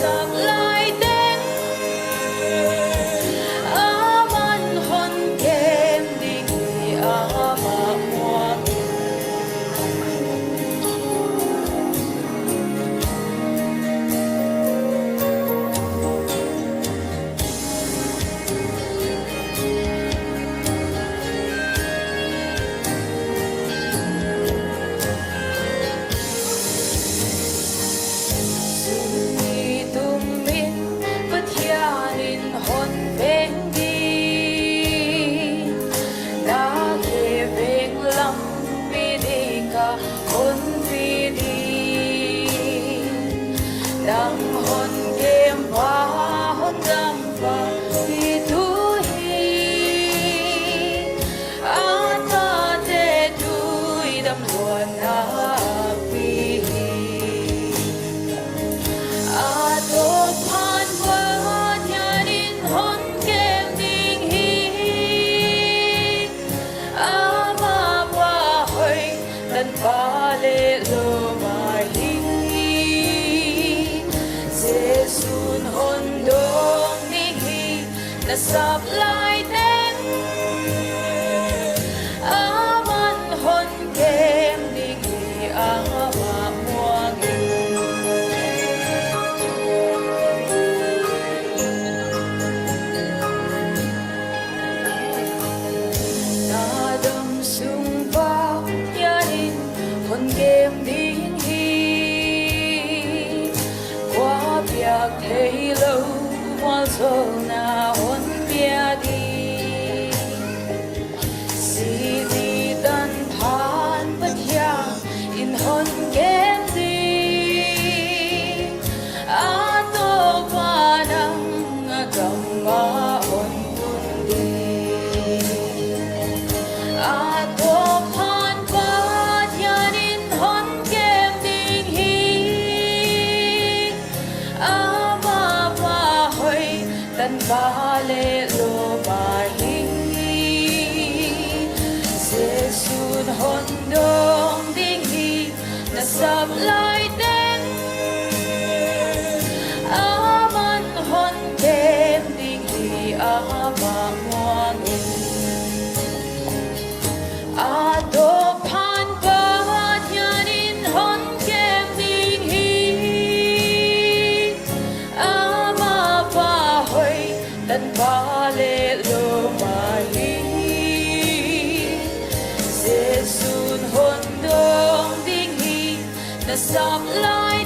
sập lại đến aman hon kem ding ama muang đang hôn đêm hoa hôn đêm và đi thu hi ta để đuôi đâm luồn pi tô phan vỡ nhà đến hôn kem đình hi mà hoa hơi lần pha lệ lô mai sun hôn đong ninh hi na sập lại đến aman hôn kem ninh hi ama muang na đâm sung bao nhà in hôn kem ninh yak thấy lâu hoa sầu na hôn bia đi si đi tân than bất ya in hôn kem đi tô qua nắng cầm hoa hôn tuôn đi tô phan bất ya in hôn kem đình hi tan vale lo bahi se sun hon dong ding hi na sap lai den aman hon kem ding hi ama muang do phan pa nyanin hon kem ding hi ama pa hoi tan vale lo mai se sun hon dong ding hi na sap lai